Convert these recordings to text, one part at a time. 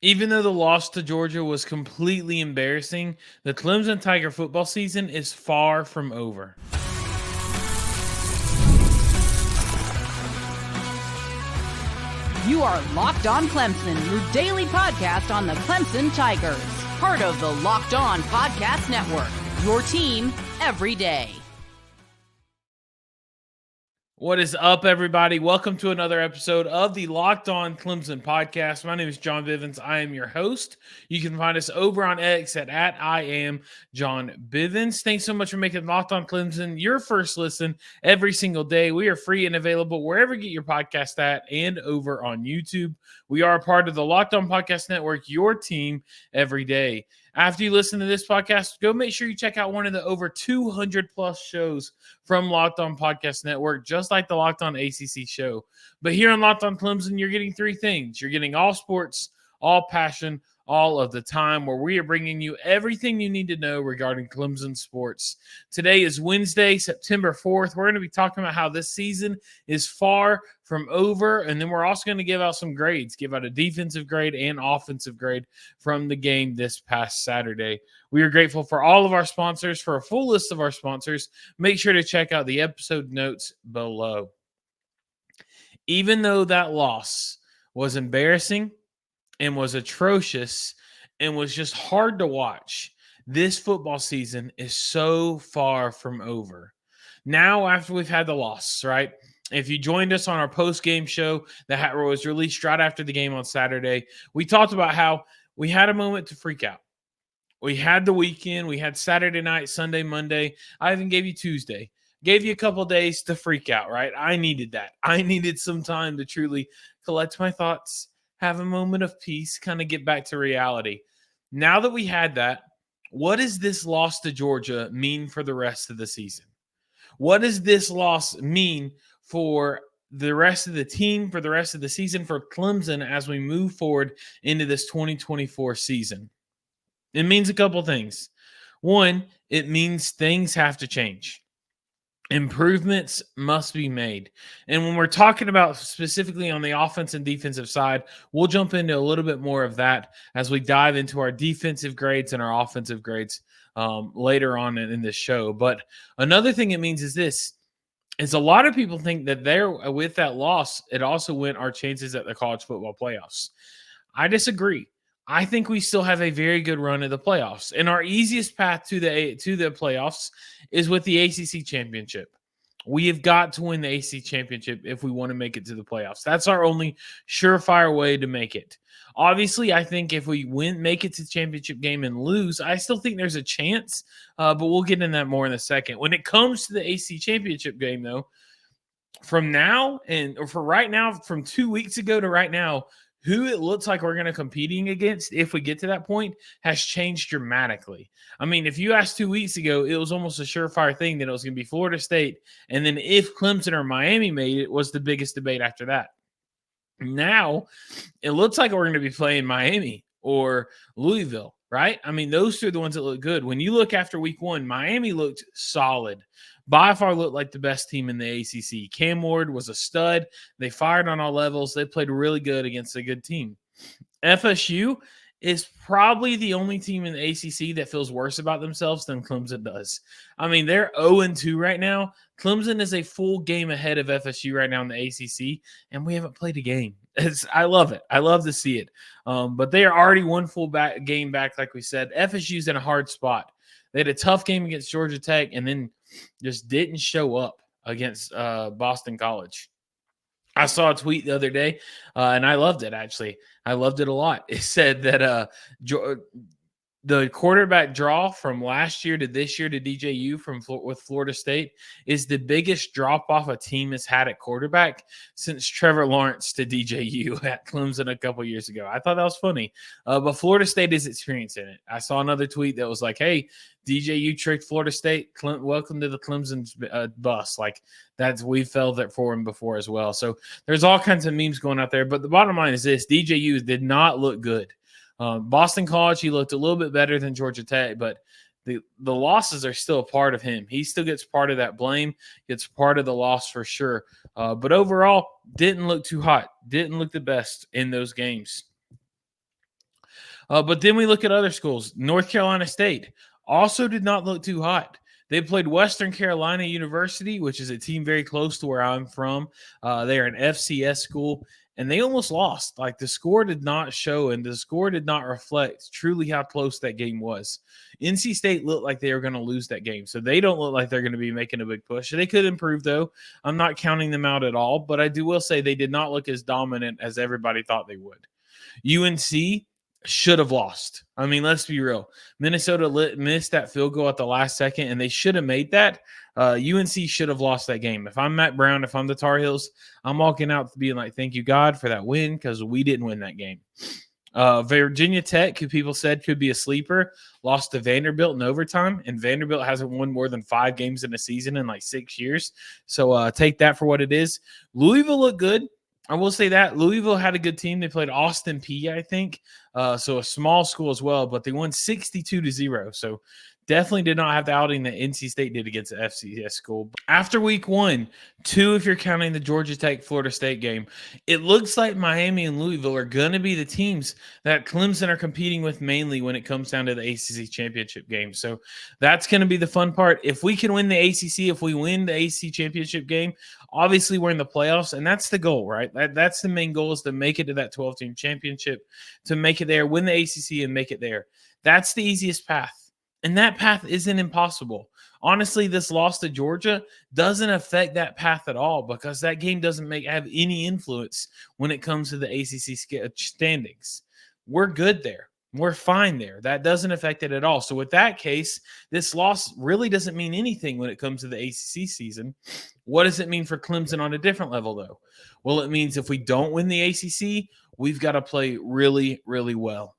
Even though the loss to Georgia was completely embarrassing, the Clemson Tiger football season is far from over. You are Locked On Clemson, your daily podcast on the Clemson Tigers. Part of the Locked On Podcast Network, your team every day. What is up, everybody? Welcome to another episode of the Locked On Clemson podcast. My name is John Bivens. I am your host. You can find us over on X at I am John Bivens. Thanks so much for making Locked On Clemson your first listen every single day. We are free and available wherever you get your podcast at and over on YouTube. We are a part of the Locked On Podcast Network, your team every day. After you listen to this podcast, go make sure you check out one of the over 200 plus shows from Locked On Podcast Network, just like the Locked On ACC show. But here on Locked On Clemson, you're getting three things. You're getting all sports, all passion, all of the time, where we are bringing you everything you need to know regarding Clemson sports. Today is Wednesday, September 4th. We're going to be talking about how this season is far from over, and then we're also going to give out some grades, give out a defensive grade and offensive grade from the game this past Saturday. We are grateful for all of our sponsors. For a full list of our sponsors, make sure to check out the episode notes below. Even though that loss was embarrassing and was atrocious and was just hard to watch, this football season is so far from over. Now, after we've had the loss, right? If you joined us on our post-game show that was released right after the game on Saturday, we talked about how we had a moment to freak out. We had the weekend. We had Saturday night, Sunday, Monday. I even gave you Tuesday. Gave you a couple days to freak out, right? I needed that. I needed some time to truly collect my thoughts, have a moment of peace, kind of get back to reality. Now that we had that, what does this loss to Georgia mean for the rest of the season? What does this loss mean for the rest of the team, for the rest of the season, for Clemson as we move forward into this 2024 season? It means a couple things. One, it means things have to change. Improvements must be made. And when we're talking about specifically on the offense and defensive side, we'll jump into a little bit more of that as we dive into our defensive grades and our offensive grades later on in this show. But another thing it means is this, is a lot of people think that with that loss, it also went our chances at the college football playoffs. I disagree. I think we still have a very good run at the playoffs, and our easiest path to the playoffs is with the ACC championship. We have got to win the ACC championship if we want to make it to the playoffs. That's our only surefire way to make it. Obviously, I think if we make it to the championship game and lose, I still think there's a chance, but we'll get in that more in a second. When it comes to the ACC championship game, though, from right now, from 2 weeks ago to right now, who it looks like we're going to competing against if we get to that point has changed dramatically. I mean, if you asked 2 weeks ago, it was almost a surefire thing that it was going to be Florida State. And then if Clemson or Miami made it, was the biggest debate after that. Now, it looks like we're going to be playing Miami or Louisville, right? I mean, those two are the ones that look good. When you look after week one, Miami looked solid. By far looked like the best team in the ACC. Cam Ward was a stud. They fired on all levels. They played really good against a good team. FSU is probably the only team in the ACC that feels worse about themselves than Clemson does. I mean, they're 0-2 right now. Clemson is a full game ahead of FSU right now in the ACC, and we haven't played a game. I love it. I love to see it. But they are already one full game back, like we said. FSU's in a hard spot. They had a tough game against Georgia Tech and then just didn't show up against Boston College. I saw a tweet the other day, and I loved it, actually. I loved it a lot. It said that the quarterback draw from last year to this year to DJU with Florida State is the biggest drop-off a team has had at quarterback since Trevor Lawrence to DJU at Clemson a couple years ago. I thought that was funny. But Florida State is experiencing it. I saw another tweet that was like, hey, DJU tricked Florida State. Welcome to the Clemson bus. Like, we fell there for him before as well. So there's all kinds of memes going out there. But the bottom line is this: DJU did not look good. Boston College, he looked a little bit better than Georgia Tech, but the losses are still a part of him. He still gets part of that blame, gets part of the loss for sure. But overall, didn't look too hot, didn't look the best in those games. But then we look at other schools. North Carolina State also did not look too hot. They played Western Carolina University, which is a team very close to where I'm from. They're an FCS school, and they almost lost. Like, the score did not show, and the score did not reflect truly how close that game was. NC State looked like they were going to lose that game, so they don't look like they're going to be making a big push. They could improve, though. I'm not counting them out at all, but I will say they did not look as dominant as everybody thought they would. UNC should have lost. I mean, let's be real. Minnesota missed that field goal at the last second, and they should have made that. UNC should have lost that game. If I'm Matt Brown, if I'm the Tar Heels, I'm walking out being like, thank you, God, for that win, because we didn't win that game. Virginia Tech, who people said could be a sleeper, lost to Vanderbilt in overtime, and Vanderbilt hasn't won more than 5 games in a season in like 6 years. So take that for what it is. Louisville looked good. I will say that Louisville had a good team. They played Austin Peay, I think. So a small school as well, but they won 62-0. So definitely did not have the outing that NC State did against the FCS school. After week 1, 2, if you're counting the Georgia Tech Florida State game, it looks like Miami and Louisville are going to be the teams that Clemson are competing with mainly when it comes down to the ACC championship game. So that's going to be the fun part. If we can win the ACC, if we win the ACC championship game, obviously we're in the playoffs, and that's the goal, right? That's the main goal, is to make it to that 12-team championship, to make it there, win the ACC, and make it there. That's the easiest path. And that path isn't impossible. Honestly, this loss to Georgia doesn't affect that path at all, because that game doesn't have any influence when it comes to the ACC standings. We're good there. We're fine there. That doesn't affect it at all. So with that case, this loss really doesn't mean anything when it comes to the ACC season. What does it mean for Clemson on a different level, though? Well, it means if we don't win the ACC, we've got to play really, really well.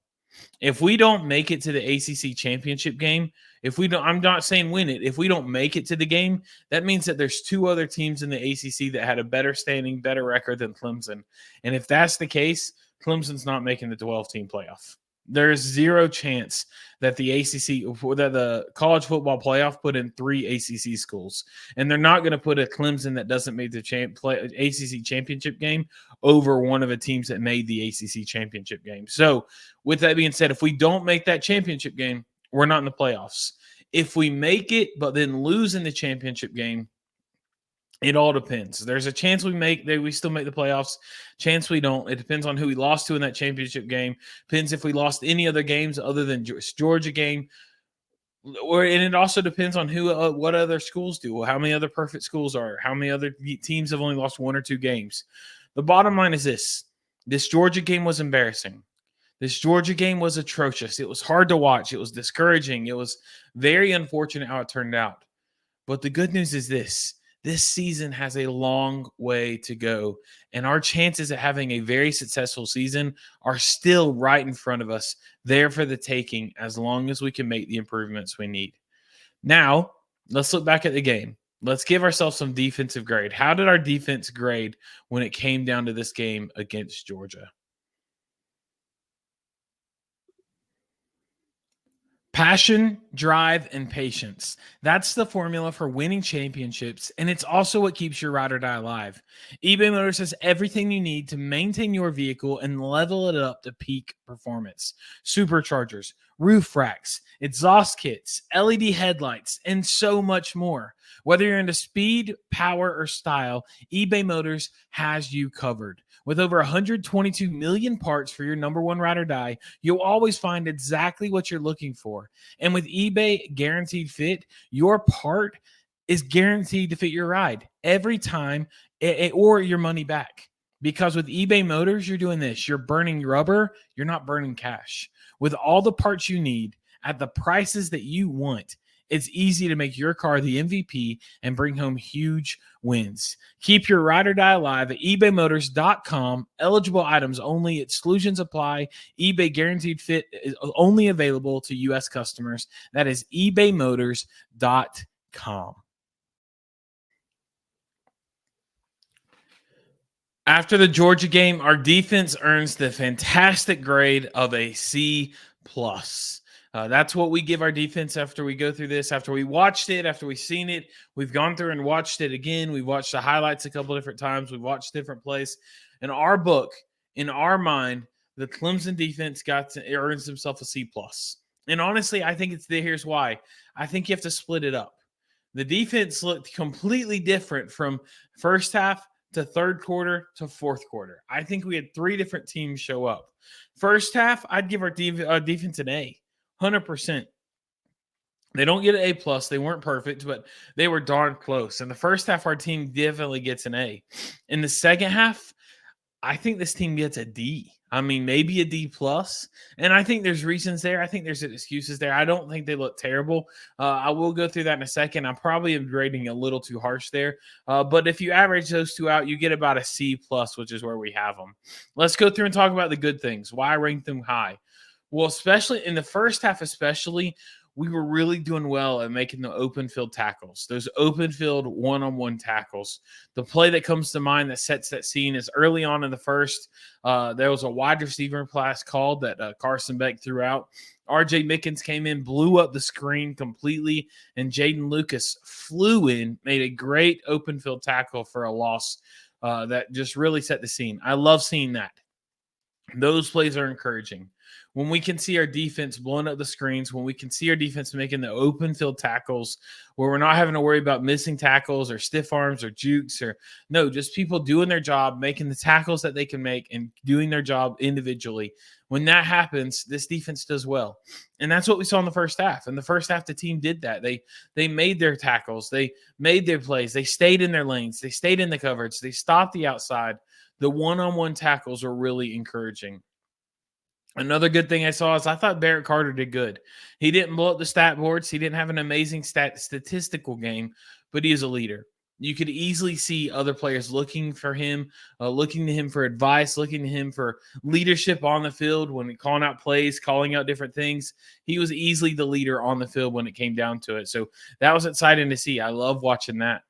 If we don't make it to the ACC championship game, I'm not saying win it. If we don't make it to the game, that means that there's 2 other teams in the ACC that had a better standing, better record than Clemson. And if that's the case, Clemson's not making the 12-team playoff. There's zero chance that the college football playoff put in 3 ACC schools, and they're not going to put a Clemson that doesn't make the ACC championship game over one of the teams that made the ACC championship game. So with that being said, if we don't make that championship game, we're not in the playoffs. If we make it but then lose in the championship game, it all depends. There's a chance we still make the playoffs. Chance we don't. It depends on who we lost to in that championship game. Depends if we lost any other games other than Georgia game. And it also depends on what other schools do. How many other perfect schools are? How many other teams have only lost 1 or 2 games? The bottom line is this. This Georgia game was embarrassing. This Georgia game was atrocious. It was hard to watch. It was discouraging. It was very unfortunate how it turned out. But the good news is this. This season has a long way to go, and our chances of having a very successful season are still right in front of us, there for the taking, as long as we can make the improvements we need. Now, let's look back at the game. Let's give ourselves some defensive grade. How did our defense grade when it came down to this game against Georgia? Passion, drive, and patience. That's the formula for winning championships, and it's also what keeps your ride or die alive. eBay Motors has everything you need to maintain your vehicle and level it up to peak performance. Superchargers, roof racks, exhaust kits, LED headlights, and so much more. Whether you're into speed, power, or style, eBay Motors has you covered. With over 122 million parts for your number one ride or die, you'll always find exactly what you're looking for. And with eBay Guaranteed Fit, your part is guaranteed to fit your ride every time or your money back. Because with eBay Motors, you're doing this. You're burning rubber. You're not burning cash. With all the parts you need at the prices that you want, it's easy to make your car the MVP and bring home huge wins. Keep your ride or die alive at ebaymotors.com. Eligible items only. Exclusions apply. eBay Guaranteed Fit is only available to U.S. customers. That is ebaymotors.com. After the Georgia game, our defense earns the fantastic grade of a C+. That's what we give our defense after we go through this, after we watched it, after we've seen it. We've gone through and watched it again. We've watched the highlights a couple different times. We've watched different plays. In our book, in our mind, The Clemson defense earns himself a C+. And honestly, I think here's why. I think you have to split it up. The defense looked completely different from first half to third quarter to fourth quarter. I think we had 3 different teams show up. First half, I'd give our defense an A, 100%. They don't get an A+. They weren't perfect, but they were darn close. In the first half, our team definitely gets an A. In the second half, I think this team gets a D. I mean, maybe a D+. And I think there's reasons there. I think there's excuses there. I don't think they look terrible. I will go through that in a second. I'm probably grading a little too harsh there. But if you average those 2 out, you get about a C+, which is where we have them. Let's go through and talk about the good things. Why I rank them high? Well, especially in the first half, we were really doing well at making the open field tackles, those open field one-on-one tackles. The play that comes to mind that sets that scene is early on in the first, there was a wide receiver class called that Carson Beck threw out. R.J. Mickens came in, blew up the screen completely, and Jaden Lucas flew in, made a great open field tackle for a loss that just really set the scene. I love seeing that. Those plays are encouraging. When we can see our defense blowing up the screens, when we can see our defense making the open field tackles, where we're not having to worry about missing tackles or stiff arms or jukes just people doing their job, making the tackles that they can make and doing their job individually. When that happens, this defense does well. And that's what we saw in the first half. In the first half, the team did that. They made their tackles. They made their plays. They stayed in their lanes. They stayed in the coverage. They stopped the outside. The one-on-one tackles were really encouraging. Another good thing I saw is I thought Barrett Carter did good. He didn't blow up the stat boards. He didn't have an amazing statistical game, but he is a leader. You could easily see other players looking for him, looking to him for advice, looking to him for leadership on the field when calling out plays, calling out different things. He was easily the leader on the field when it came down to it. So that was exciting to see. I love watching that.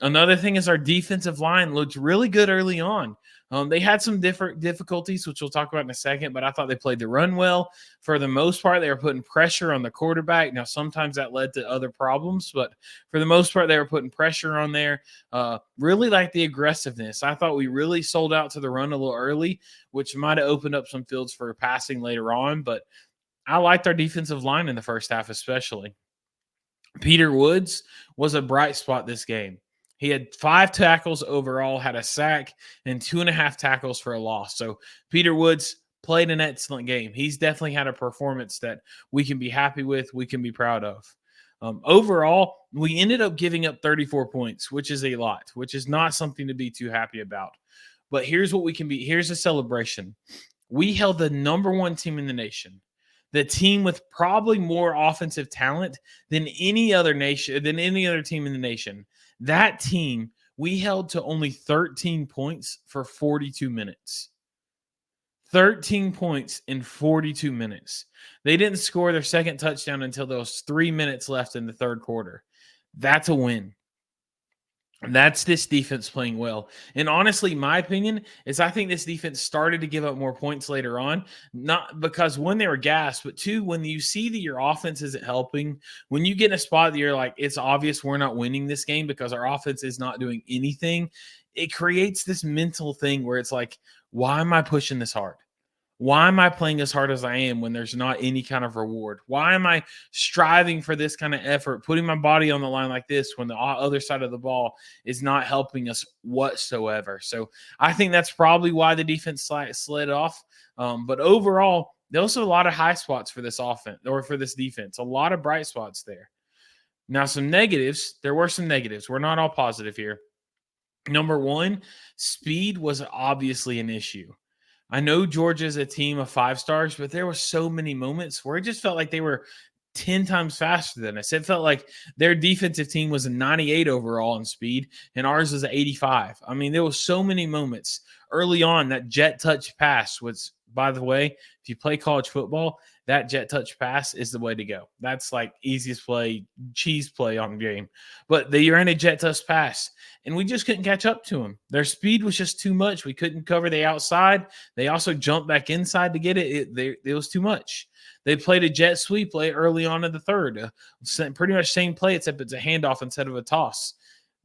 Another thing is our defensive line looked really good early on. They had some different difficulties, which we'll talk about in a second, but I thought they played the run well. For the most part, they were putting pressure on the quarterback. Now, sometimes that led to other problems, but for the most part, they were putting pressure on there. Really like the aggressiveness. I thought we really sold out to the run a little early, which might have opened up some fields for passing later on, but I liked our defensive line in the first half especially. Peter Woods was a bright spot this game. He had 5 tackles overall, had a sack, and 2.5 tackles for a loss. So Peter Woods played an excellent game. He's definitely had a performance that we can be happy with, we can be proud of. Overall, we ended up giving up 34 points, which is a lot, which is not something to be too happy about. But here's what we can be. Here's a celebration. We held the number 1 team in the nation. The team with probably more offensive talent than any other team in the nation. That team, we held to only 13 points for 42 minutes. 13 points in 42 minutes. They didn't score their second touchdown until there was 3 minutes left in the third quarter. That's a win. That's this defense playing well. And honestly, my opinion is I think this defense started to give up more points later on, not because one, they were gassed, but 2, when you see that your offense isn't helping, when you get in a spot that you're like, it's obvious we're not winning this game because our offense is not doing anything, it creates this mental thing where it's like, why am I pushing this hard? Why am I playing as hard as I am when there's not any kind of reward? Why am I striving for this kind of effort, putting my body on the line like this when the other side of the ball is not helping us whatsoever? So I think that's probably why the defense slid off. But overall, there was a lot of high spots for this offense or for this defense, a lot of bright spots there. Now, some negatives. There were some negatives. We're not all positive here. Number 1, speed was obviously an issue. I know Georgia is a team of 5 stars, but there were so many moments where it just felt like they were 10 times faster than us. It felt like their defensive team was a 98 overall in speed, and ours was an 85. I mean, there was so many moments early on. That jet touch pass was, by the way, if you play college football, that jet touch pass is the way to go. That's like easiest play, cheese play on the game. But they ran a jet touch pass, and we just couldn't catch up to them. Their speed was just too much. We couldn't cover the outside. They also jumped back inside to get it. It was too much. They played a jet sweep play early on in the third. Pretty much same play, except it's a handoff instead of a toss.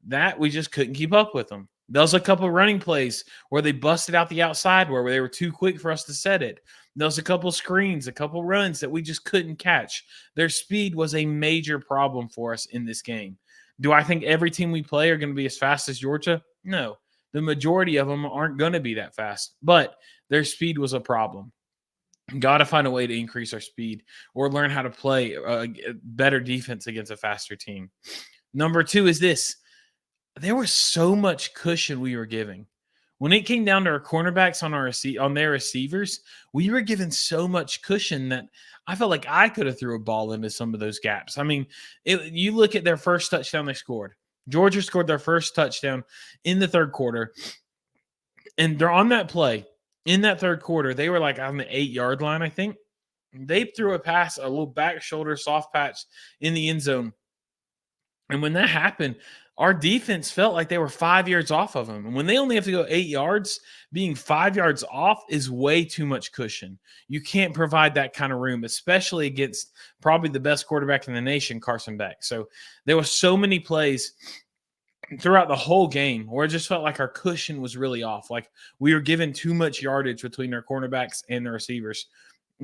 That we just couldn't keep up with them. There was a couple of running plays where they busted out the outside where they were too quick for us to set it. There was a couple of screens, a couple of runs that we just couldn't catch. Their speed was a major problem for us in this game. Do I think every team we play are going to be as fast as Georgia? No. The majority of them aren't going to be that fast, but their speed was a problem. Got to find a way to increase our speed or learn how to play better defense against a faster team. Number two is this. There was so much cushion we were giving. When it came down to our cornerbacks on their receivers, we were given so much cushion that I felt like I could have threw a ball into some of those gaps. I mean, you look at their first touchdown they scored. Georgia scored their first touchdown in the third quarter, and they're on that play. In that third quarter, they were like on the 8-yard line, I think. They threw a pass, a little back shoulder soft patch in the end zone. And when that happened, our defense felt like they were 5 yards off of them. And when they only have to go 8 yards, being 5 yards off is way too much cushion. You can't provide that kind of room, especially against probably the best quarterback in the nation, Carson Beck. So there were so many plays throughout the whole game where it just felt like our cushion was really off. Like we were given too much yardage between our cornerbacks and the receivers.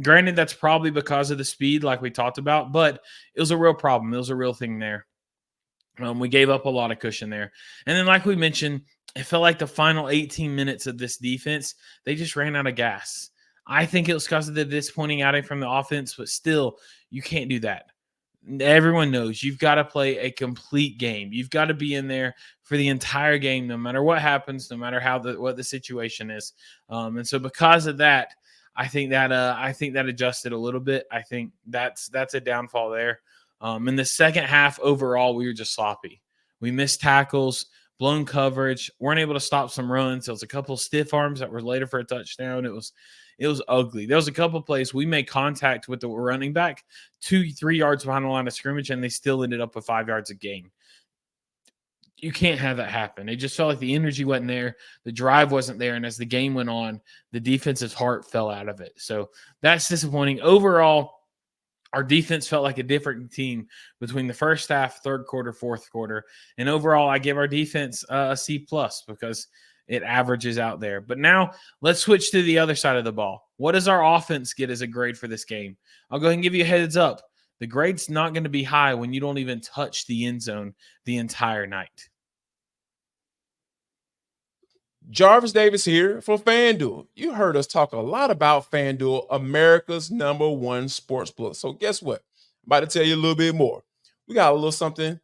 Granted, that's probably because of the speed, like we talked about, but it was a real problem. It was a real thing there. We gave up a lot of cushion there. And then, like we mentioned, it felt like the final 18 minutes of this defense, they just ran out of gas. I think it was because of the disappointing outing from the offense, but still, you can't do that. Everyone knows you've got to play a complete game. You've got to be in there for the entire game, no matter what happens, no matter what the situation is. And so, because of that, I think that adjusted a little bit. I think that's a downfall there. In the second half, overall, we were just sloppy. We missed tackles, blown coverage, weren't able to stop some runs. There was a couple of stiff arms that were later for a touchdown. It was ugly. There was a couple of plays we made contact with the running back 2-3 yards behind the line of scrimmage, and they still ended up with 5 yards a gain. You can't have that happen. It just felt like the energy wasn't there. The drive wasn't there. And as the game went on, the defensive heart fell out of it. So that's disappointing. Overall, our defense felt like a different team between the first half, third quarter, fourth quarter. And overall, I give our defense a C+ because it averages out there. But now let's switch to the other side of the ball. What does our offense get as a grade for this game? I'll go ahead and give you a heads up. The grade's not going to be high when you don't even touch the end zone the entire night. Jarvis Davis here for FanDuel. You heard us talk a lot about FanDuel, America's #1 sportsbook. So guess what? I'm about to tell you a little bit more. We got a little something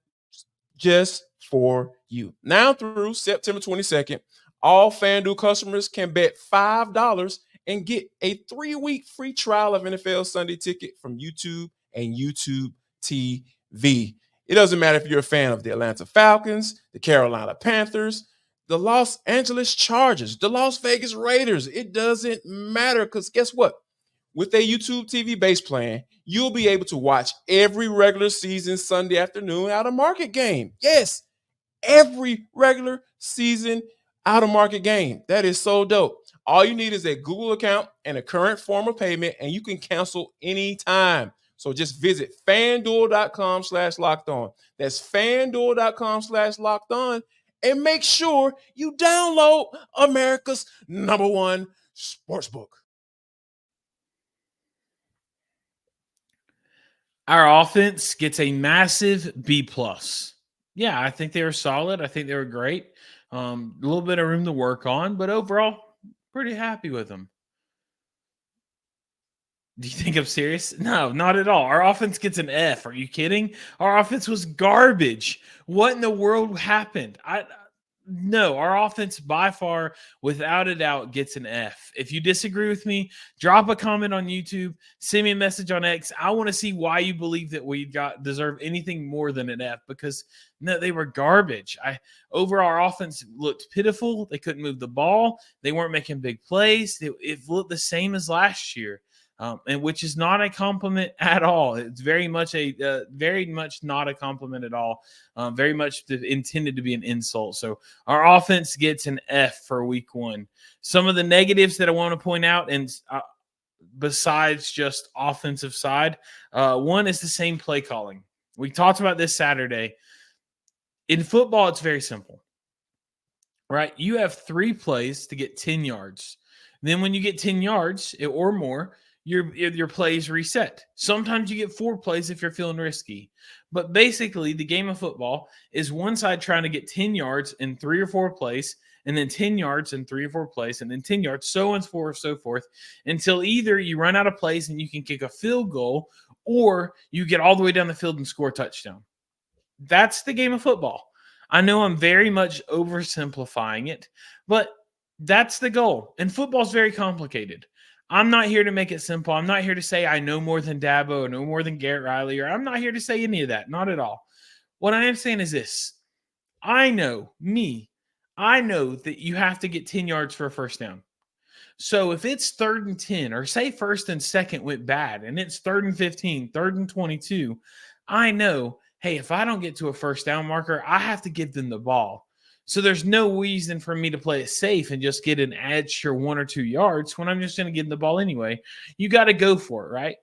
just for you. Now through September 22nd, all FanDuel customers can bet $5 and get a 3-week free trial of NFL Sunday Ticket from YouTube and YouTube TV. It doesn't matter if you're a fan of the Atlanta Falcons, the Carolina Panthers, the Los Angeles Chargers, the Las Vegas Raiders. It doesn't matter because guess what? With a YouTube TV base plan, you'll be able to watch every regular season Sunday afternoon out-of-market game. Yes, every regular season out-of-market game. That is so dope. All you need is a Google account and a current form of payment, and you can cancel anytime. So just visit FanDuel.com/lockedon. That's FanDuel.com/lockedon. And make sure you download America's #1 sportsbook. Our offense gets a massive B+. Yeah, I think they were solid. I think they were great. A little bit of room to work on, but overall, pretty happy with them. Do you think I'm serious? No, not at all. Our offense gets an F. Are you kidding? Our offense was garbage. What in the world happened? No, our offense by far, without a doubt, gets an F. If you disagree with me, drop a comment on YouTube, send me a message on X. I want to see why you believe that we deserve anything more than an F, because no, they were garbage. Overall, our offense looked pitiful. They couldn't move the ball. They weren't making big plays. It looked the same as last year. And which is not a compliment at all. It's very much not a compliment at all. Very much intended to be an insult. So our offense gets an F for week 1. Some of the negatives that I want to point out, and besides just offensive side, one is the same play calling. We talked about this Saturday. In football, it's very simple. right? You have 3 plays to get 10 yards. Then when you get 10 yards or more, your plays reset. Sometimes you get 4 plays if you're feeling risky. But basically, the game of football is one side trying to get 10 yards in 3 or 4 plays, and then 10 yards in 3 or 4 plays, and then 10 yards, so on and so forth, until either you run out of plays and you can kick a field goal, or you get all the way down the field and score a touchdown. That's the game of football. I know I'm very much oversimplifying it, but that's the goal. And football's very complicated. I'm not here to make it simple. I'm not here to say I know more than Dabo or know more than Garrett Riley, or I'm not here to say any of that. Not at all. What I am saying is this. I know that you have to get 10 yards for a first down. So if it's 3rd and 10, or say 1st and 2nd went bad, and it's 3rd and 15, 3rd and 22, I know, hey, if I don't get to a first down marker, I have to give them the ball. So there's no reason for me to play it safe and just get an extra 1 or 2 yards when I'm just going to give them the ball anyway. You got to go for it, right?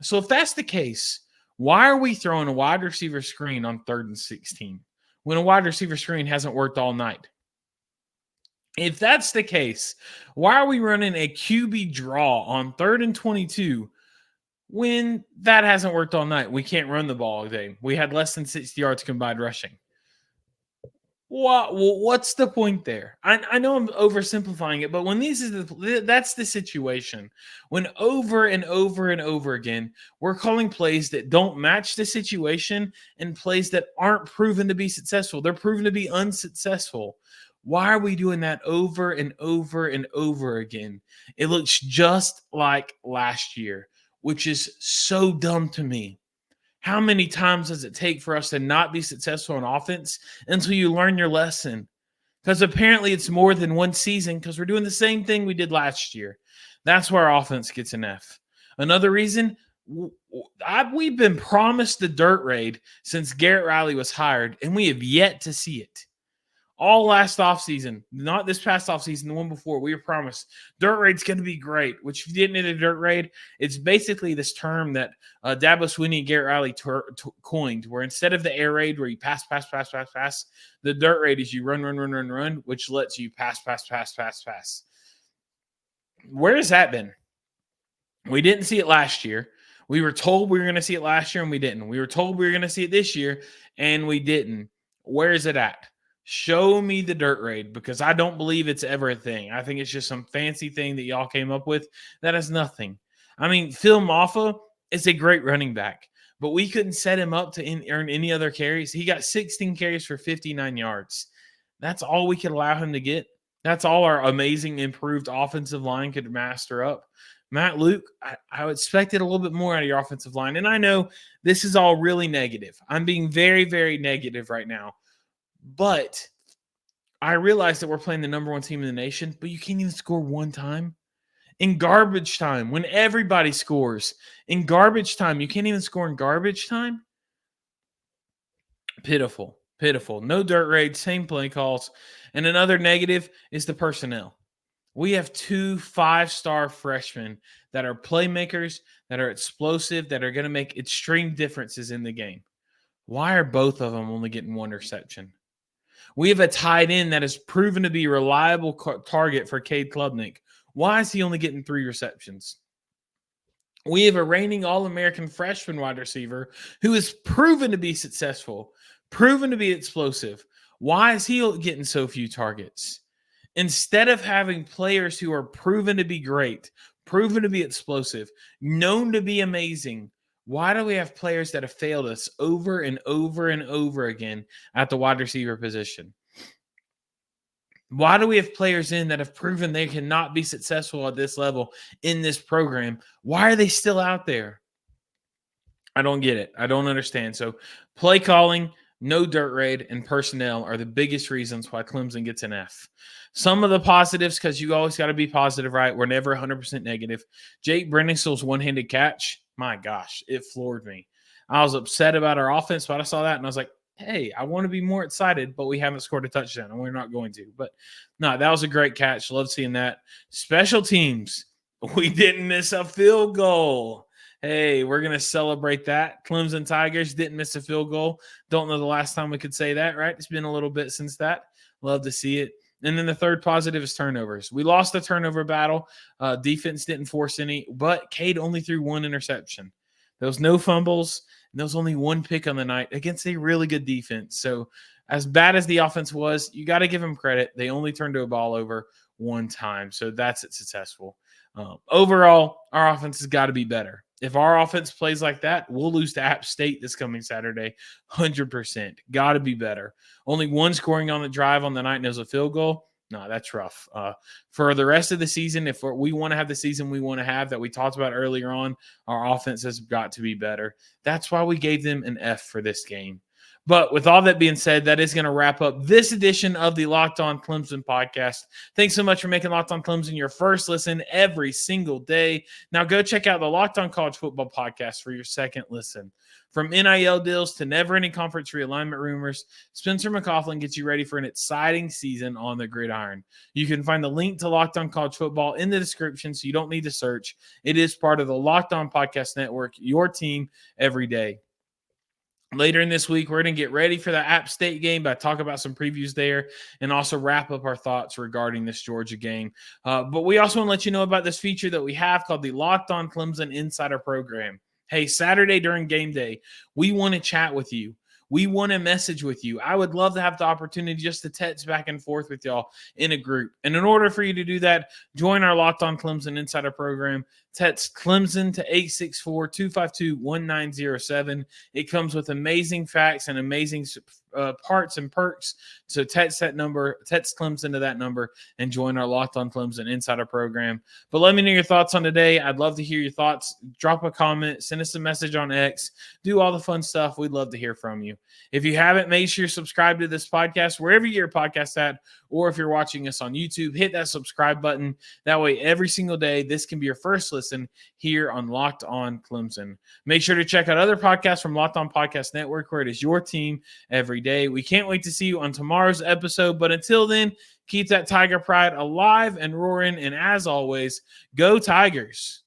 So if that's the case, why are we throwing a wide receiver screen on 3rd and 16 when a wide receiver screen hasn't worked all night? If that's the case, why are we running a QB draw on 3rd and 22 when that hasn't worked all night? We can't run the ball all day. We had less than 60 yards combined rushing. What's the point there? I know I'm oversimplifying it, but when that's the situation. When over and over and over again, we're calling plays that don't match the situation and plays that aren't proven to be successful. They're proven to be unsuccessful. Why are we doing that over and over and over again? It looks just like last year, which is so dumb to me. How many times does it take for us to not be successful on offense until you learn your lesson? Because apparently it's more than one season, because we're doing the same thing we did last year. That's where our offense gets an F. Another reason, we've been promised the dirt raid since Garrett Riley was hired, and we have yet to see it. All last offseason, not this past offseason, the one before, we were promised dirt raid's going to be great, which if you didn't know the dirt raid, it's basically this term that Dabo Swinney and Garrett Riley coined, where instead of the air raid where you pass, the dirt raid is you run, which lets you pass. Where has that been? We didn't see it last year. We were told we were going to see it last year, and we didn't. We were told we were going to see it this year, and we didn't. Where is it at? Show me the dirt raid, because I don't believe it's ever a thing. I think it's just some fancy thing that y'all came up with that has nothing. I mean, Phil Maffa is a great running back, but we couldn't set him up to earn any other carries. He got 16 carries for 59 yards. That's all we could allow him to get. That's all our amazing improved offensive line could master up. Matt Luke, I expected a little bit more out of your offensive line. And I know this is all really negative. I'm being very, very negative right now. But I realize that we're playing the number 1 team in the nation, but you can't even score one time. In garbage time, when everybody scores. In garbage time, you can't even score in garbage time? Pitiful. No dirt raid, same play calls. And another negative is the personnel. We have 2 5-star freshmen that are playmakers, that are explosive, that are going to make extreme differences in the game. Why are both of them only getting 1 reception? We have a tight end that has proven to be a reliable target for Cade Klubnik. Why is he only getting 3 receptions? We have a reigning All-American freshman wide receiver who is proven to be successful, proven to be explosive. Why is he getting so few targets? Instead of having players who are proven to be great, proven to be explosive, known to be amazing, why do we have players that have failed us over and over and over again at the wide receiver position? Why do we have players in that have proven they cannot be successful at this level in this program? Why are they still out there? I don't get it. I don't understand. So play calling, no dirt raid, and personnel are the biggest reasons why Clemson gets an F. Some of the positives, because you always got to be positive, right? We're never 100% negative. Jake Brenningsill's one-handed catch, my gosh, it floored me. I was upset about our offense, but I saw that and I was like, hey, I want to be more excited, but we haven't scored a touchdown and we're not going to. But no, that was a great catch. Love seeing that. Special teams, we didn't miss a field goal. Hey, we're going to celebrate that. Clemson Tigers didn't miss a field goal. Don't know the last time we could say that, right? It's been a little bit since that. Love to see it. And then the third positive is turnovers. We lost the turnover battle. Defense didn't force any, but Cade only threw one interception. There was no fumbles, and there was only one pick on the night against a really good defense. So as bad as the offense was, you got to give them credit. They only turned a ball over one time. So that's it successful. Overall, our offense has got to be better. If our offense plays like that, we'll lose to App State this coming Saturday, 100%. Got to be better. Only one scoring on the drive on the night and it was a field goal. No, that's rough. For the rest of the season, if we want to have the season we want to have that we talked about earlier on, our offense has got to be better. That's why we gave them an F for this game. But with all that being said, that is going to wrap up this edition of the Locked On Clemson podcast. Thanks so much for making Locked On Clemson your first listen every single day. Now go check out the Locked On College Football podcast for your second listen. From NIL deals to never-ending conference realignment rumors, Spencer McCaughlin gets you ready for an exciting season on the gridiron. You can find the link to Locked On College Football in the description, so you don't need to search. It is part of the Locked On Podcast Network, your team every day. Later in this week, we're going to get ready for the App State game, but talk about some previews there and also wrap up our thoughts regarding this Georgia game. But we also want to let you know about this feature that we have called the Locked On Clemson Insider Program. Hey, Saturday during game day, we want to chat with you. We want to message with you. I would love to have the opportunity just to text back and forth with y'all in a group. And in order for you to do that, join our Locked On Clemson Insider Program. Text Clemson to 864-252-1907. It comes with amazing facts and amazing parts and perks. So text that number, text Clemson to that number, and join our Locked On Clemson Insider Program. But let me know your thoughts on today. I'd love to hear your thoughts. Drop a comment, send us a message on X, do all the fun stuff. We'd love to hear from you. If you haven't, make sure you subscribe to this podcast wherever you get your podcast at, or if you're watching us on YouTube, hit that subscribe button. That way, every single day, this can be your first listen here on Locked On Clemson. Make sure to check out other podcasts from Locked On Podcast Network, where it is your team every day. We can't wait to see you on tomorrow's episode, but until then, keep that Tiger pride alive and roaring, and as always, go Tigers.